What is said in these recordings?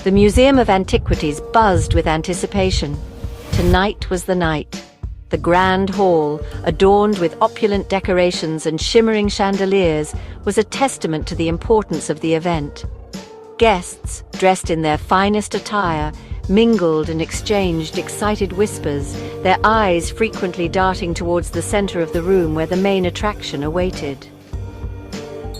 The Museum of Antiquities buzzed with anticipation. Tonight was the night. The grand hall, adorned with opulent decorations and shimmering chandeliers, was a testament to the importance of the event. Guests, dressed in their finest attire, mingled and exchanged excited whispers, their eyes frequently darting towards the center of the room where the main attraction awaited.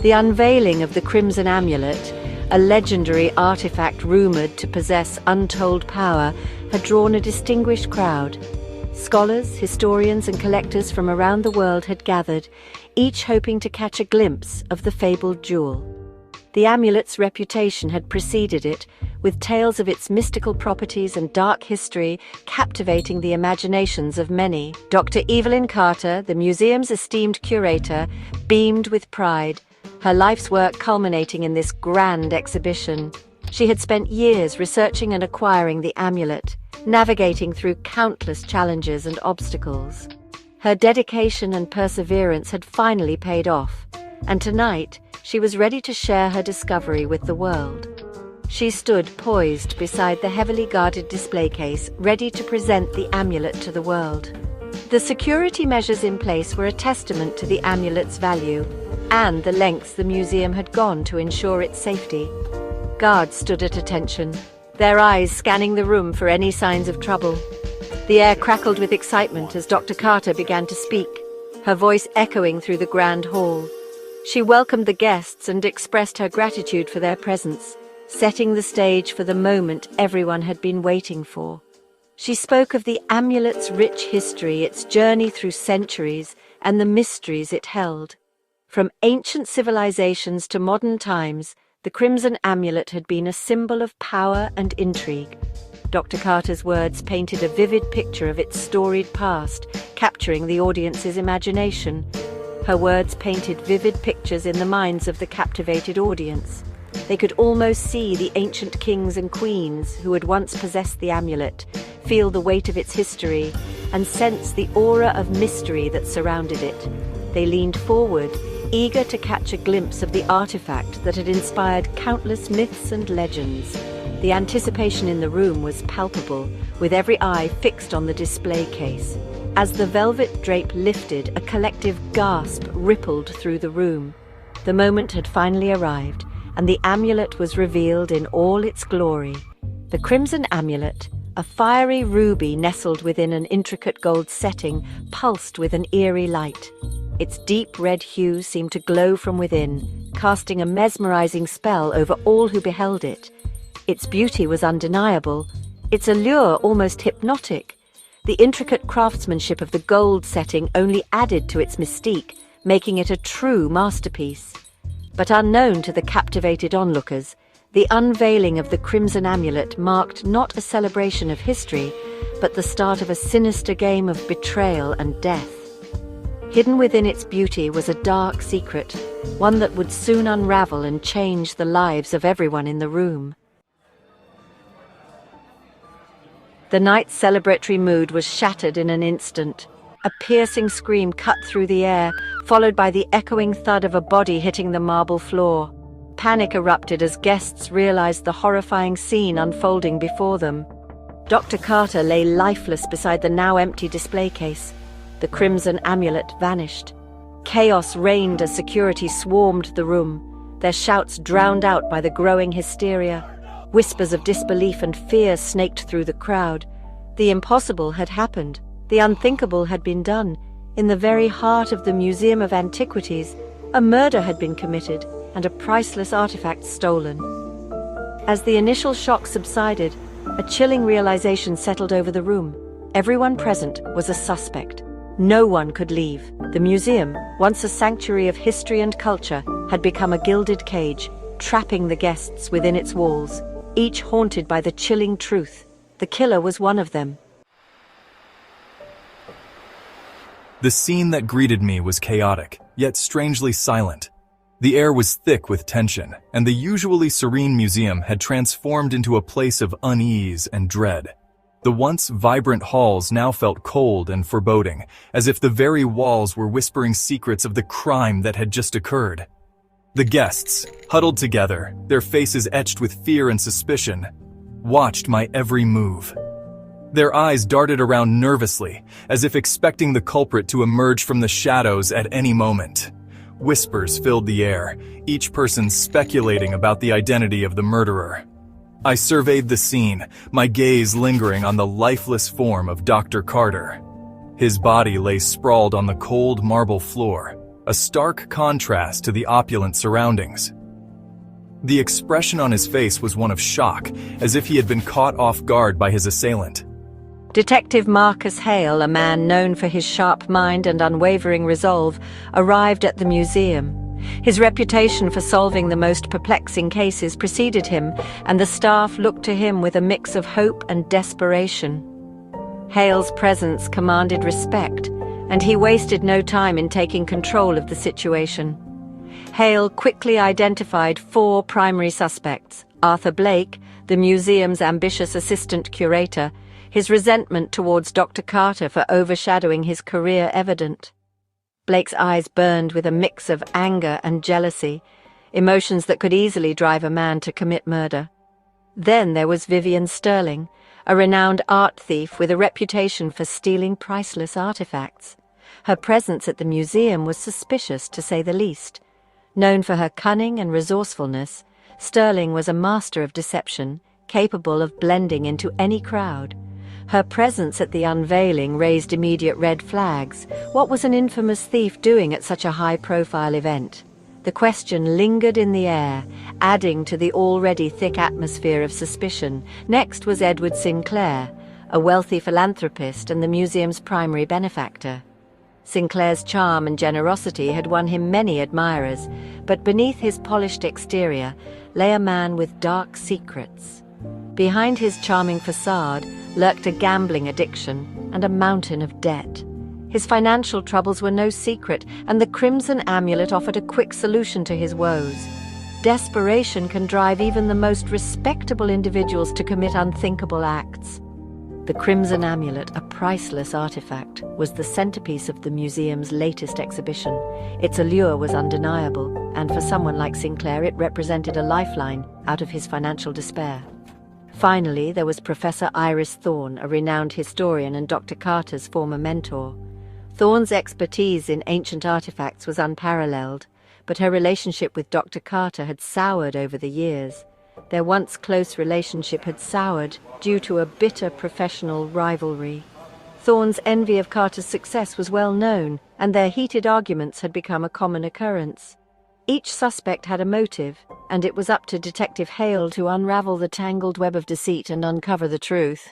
The unveiling of the Crimson Amulet, a legendary artifact rumored to possess untold power, had drawn a distinguished crowd. Scholars, historians, and collectors from around the world had gathered, each hoping to catch a glimpse of the fabled jewel. The amulet's reputation had preceded it, with tales of its mystical properties and dark history captivating the imaginations of many. Dr. Evelyn Carter, the museum's esteemed curator, beamed with pride, her life's work culminating in this grand exhibition. She had spent years researching and acquiring the amulet, navigating through countless challenges and obstacles. Her dedication and perseverance had finally paid off, and tonight she was ready to share her discovery with the world. She stood poised beside the heavily guarded display case, ready to present the amulet to the world. The security measures in place were a testament to the amulet's value and the lengths the museum had gone to ensure its safety. Guards stood at attention, their eyes scanning the room for any signs of trouble. The air crackled with excitement as Dr. Carter began to speak, her voice echoing through the grand hall. She welcomed the guests and expressed her gratitude for their presence, setting the stage for the moment everyone had been waiting for. She spoke of the amulet's rich history, its journey through centuries, and the mysteries it held. From ancient civilizations to modern times, the Crimson Amulet had been a symbol of power and intrigue. Dr. Carter's words painted a vivid picture of its storied past, capturing the audience's imagination. Her words painted vivid pictures in the minds of the captivated audience. They could almost see the ancient kings and queens who had once possessed the amulet, feel the weight of its history, and sense the aura of mystery that surrounded it. They leaned forward, eager to catch a glimpse of the artifact that had inspired countless myths and legends. The anticipation in the room was palpable, with every eye fixed on the display case. As the velvet drape lifted, a collective gasp rippled through the room. The moment had finally arrived, and the amulet was revealed in all its glory. The Crimson Amulet, a fiery ruby nestled within an intricate gold setting, pulsed with an eerie light. Its deep red hue seemed to glow from within, casting a mesmerizing spell over all who beheld it. Its beauty was undeniable, its allure almost hypnotic. The intricate craftsmanship of the gold setting only added to its mystique, making it a true masterpiece. But unknown to the captivated onlookers, the unveiling of the Crimson Amulet marked not a celebration of history, but the start of a sinister game of betrayal and death. Hidden within its beauty was a dark secret, one that would soon unravel and change the lives of everyone in the room. The night's celebratory mood was shattered in an instant. A piercing scream cut through the air, followed by the echoing thud of a body hitting the marble floor. Panic erupted as guests realized the horrifying scene unfolding before them. Dr. Carter lay lifeless beside the now empty display case. The Crimson Amulet vanished. Chaos reigned as security swarmed the room, their shouts drowned out by the growing hysteria. Whispers of disbelief and fear snaked through the crowd. The impossible had happened. The unthinkable had been done. In the very heart of the Museum of Antiquities, a murder had been committed and a priceless artifact stolen. As the initial shock subsided, a chilling realization settled over the room. Everyone present was a suspect. No one could leave. The museum, once a sanctuary of history and culture, had become a gilded cage, trapping the guests within its walls, each haunted by the chilling truth. The killer was one of them. The scene that greeted me was chaotic, yet strangely silent. The air was thick with tension, and the usually serene museum had transformed into a place of unease and dread. The once vibrant halls now felt cold and foreboding, as if the very walls were whispering secrets of the crime that had just occurred. The guests, huddled together, their faces etched with fear and suspicion, watched my every move. Their eyes darted around nervously, as if expecting the culprit to emerge from the shadows at any moment. Whispers filled the air, each person speculating about the identity of the murderer. I surveyed the scene, my gaze lingering on the lifeless form of Dr. Carter. His body lay sprawled on the cold marble floor, a stark contrast to the opulent surroundings. The expression on his face was one of shock, as if he had been caught off guard by his assailant. Detective Marcus Hale, a man known for his sharp mind and unwavering resolve, arrived at the museum. His reputation for solving the most perplexing cases preceded him, and the staff looked to him with a mix of hope and desperation. Hale's presence commanded respect, and he wasted no time in taking control of the situation. Hale quickly identified 4 primary suspects: Arthur Blake, the museum's ambitious assistant curator, his resentment towards Dr. Carter for overshadowing his career evident. Blake's eyes burned with a mix of anger and jealousy, emotions that could easily drive a man to commit murder. Then there was Vivian Sterling, a renowned art thief with a reputation for stealing priceless artifacts. Her presence at the museum was suspicious, to say the least. Known for her cunning and resourcefulness, Sterling was a master of deception, capable of blending into any crowd. Her presence at the unveiling raised immediate red flags. What was an infamous thief doing at such a high-profile event? The question lingered in the air, adding to the already thick atmosphere of suspicion. Next was Edward Sinclair, a wealthy philanthropist and the museum's primary benefactor. Sinclair's charm and generosity had won him many admirers, but beneath his polished exterior lay a man with dark secrets. Behind his charming facade lurked a gambling addiction and a mountain of debt. His financial troubles were no secret, and the Crimson Amulet offered a quick solution to his woes. Desperation can drive even the most respectable individuals to commit unthinkable acts. The Crimson Amulet, a priceless artifact, was the centerpiece of the museum's latest exhibition. Its allure was undeniable, and for someone like Sinclair it represented a lifeline out of his financial despair. Finally, there was Professor Iris Thorne, a renowned historian and Dr. Carter's former mentor. Thorne's expertise in ancient artifacts was unparalleled, but her relationship with Dr. Carter had soured over the years. Their once close relationship had soured due to a bitter professional rivalry. Thorne's envy of Carter's success was well known, and their heated arguments had become a common occurrence. Each suspect had a motive, and it was up to Detective Hale to unravel the tangled web of deceit and uncover the truth.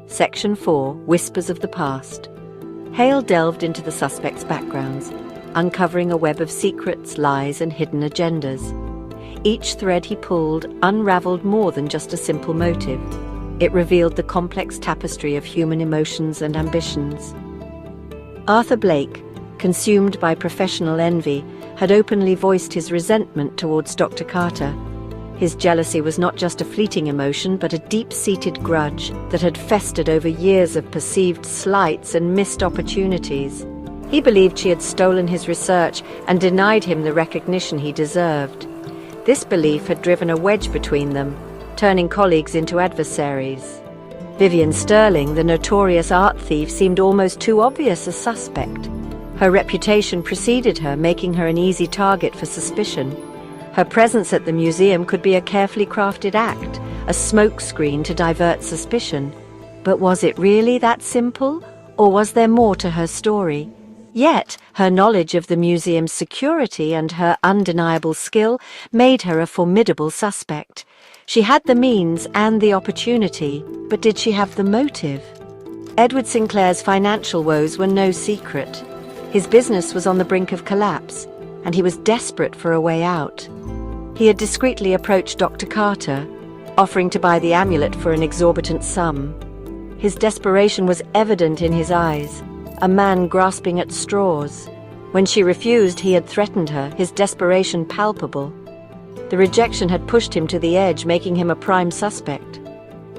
Section 4. Whispers of the Past. Hale delved into the suspects' backgrounds, uncovering a web of secrets, lies, and hidden agendas. Each thread he pulled unraveled more than just a simple motive. It revealed the complex tapestry of human emotions and ambitions. Arthur Blake, consumed by professional envy, had openly voiced his resentment towards Dr. Carter. His jealousy was not just a fleeting emotion, but a deep-seated grudge that had festered over years of perceived slights and missed opportunities. He believed she had stolen his research and denied him the recognition he deserved. This belief had driven a wedge between them, turning colleagues into adversaries. Vivian Sterling, the notorious art thief, seemed almost too obvious a suspect. Her reputation preceded her, making her an easy target for suspicion. Her presence at the museum could be a carefully crafted act, a smokescreen to divert suspicion. But was it really that simple, or was there more to her story? Yet, her knowledge of the museum's security and her undeniable skill made her a formidable suspect. She had the means and the opportunity, but did she have the motive? Edward Sinclair's financial woes were no secret. His business was on the brink of collapse, and he was desperate for a way out. He had discreetly approached Dr. Carter, offering to buy the amulet for an exorbitant sum. His desperation was evident in his eyes, a man grasping at straws. When she refused, he had threatened her, his desperation palpable. The rejection had pushed him to the edge, making him a prime suspect.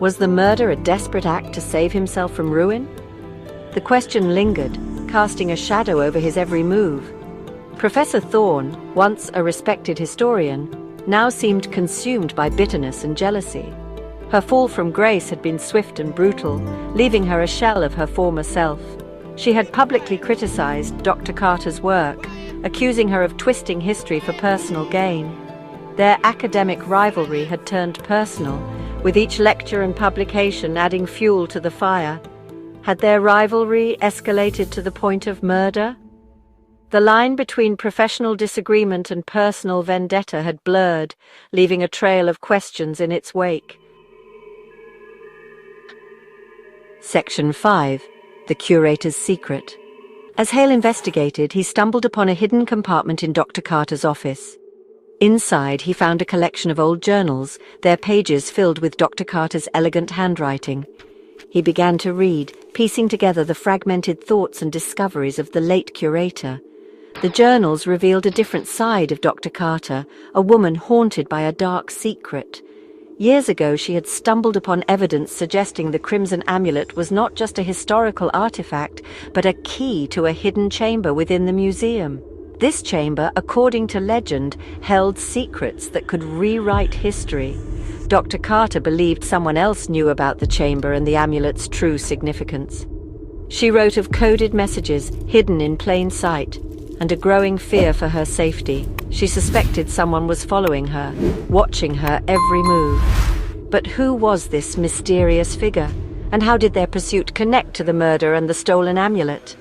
Was the murder a desperate act to save himself from ruin? The question lingered, casting a shadow over his every move. Professor Thorne, once a respected historian, now seemed consumed by bitterness and jealousy. Her fall from grace had been swift and brutal, leaving her a shell of her former self. She had publicly criticized Dr. Carter's work, accusing her of twisting history for personal gain. Their academic rivalry had turned personal, with each lecture and publication adding fuel to the fire. Had their rivalry escalated to the point of murder? The line between professional disagreement and personal vendetta had blurred, leaving a trail of questions in its wake. Section 5. The Curator's Secret. As Hale investigated, he stumbled upon a hidden compartment in Dr. Carter's office. Inside, he found a collection of old journals, their pages filled with Dr. Carter's elegant handwriting. He began to read, piecing together the fragmented thoughts and discoveries of the late curator. The journals revealed a different side of Dr. Carter, a woman haunted by a dark secret. Years ago, she had stumbled upon evidence suggesting the Crimson Amulet was not just a historical artifact, but a key to a hidden chamber within the museum. This chamber, according to legend, held secrets that could rewrite history. Dr. Carter believed someone else knew about the chamber and the amulet's true significance. She wrote of coded messages hidden in plain sight, and a growing fear for her safety. She suspected someone was following her, watching her every move. But who was this mysterious figure, and how did their pursuit connect to the murder and the stolen amulet?